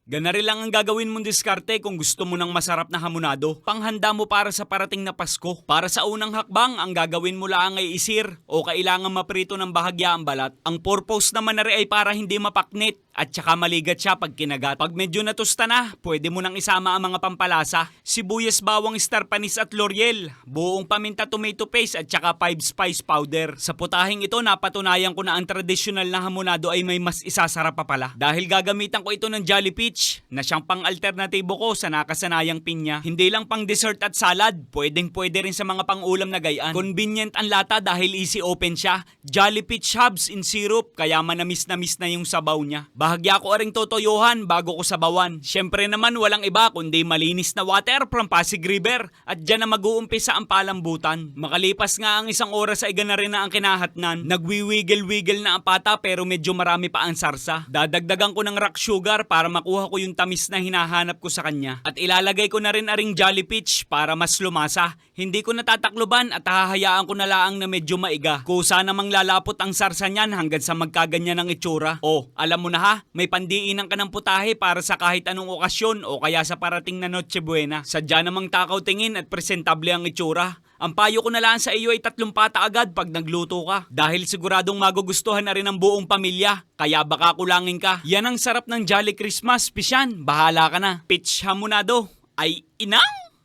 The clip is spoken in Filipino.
Ganari lang ang gagawin mong diskarte kung gusto mo ng masarap na hamonado. Panghanda mo para sa parating na Pasko. Para sa unang hakbang, ang gagawin mo lang ay isir o kailangan maprito ng bahagya ang balat. Ang purpose naman na rin ay para hindi mapaknit at saka maligat siya pag kinagat. Pag medyo natusta na, pwede mo nang isama ang mga pampalasa. Sibuyas, bawang, star panis at laurel. Buong paminta, tomato paste at saka 5 spice powder. Sa putahing ito, napatunayan ko na ang tradisyonal na hamonado ay may mas isasarap pa pala. Dahil gagamitan ko ito ng Jolly Peach na siyang pang-alternatibo ko sa nakasanayang pinya. Hindi lang pang dessert at salad, pwede rin sa mga pang-ulam na gayaan. Convenient ang lata dahil easy open siya. Jolly Peach Hubs in syrup, kaya manamis na yung sabaw niya. Bahagya ko aring totoyohan bago ko sabawan. Siyempre naman walang iba kundi malinis na water from Pasig River at dyan na mag-uumpisa ang palambutan. Makalipas nga ang isang oras ay gana rin na ang kinahatnan. Nagwiwiggle-wiggle na ang pata pero medyo marami pa ang sarsa. Dadagdagan ko ng rock sugar para makuha ko yung tamis na hinahanap ko sa kanya. At ilalagay ko na rin aring Jolly Peach para mas lumasa. Hindi ko natatakloban at hahayaan ko na laang na medyo maiga. Kusa namang lalapot ang sarsa niyan hanggang sa magkaganyan ng itsura. Oh, alam mo na ha, may pandiinan ka ng putahe para sa kahit anong okasyon o kaya sa parating na Noche Buena. Sadya namang takaw tingin at presentable ang itsura. Ang payo ko na lang sa iyo ay 3 pata agad pag nagluto ka. Dahil siguradong magugustuhan na rin ang buong pamilya. Kaya baka kulangin ka. Yan ang sarap ng Jolly Christmas, Pisyan. Bahala ka na. Peach hamonado ay inang!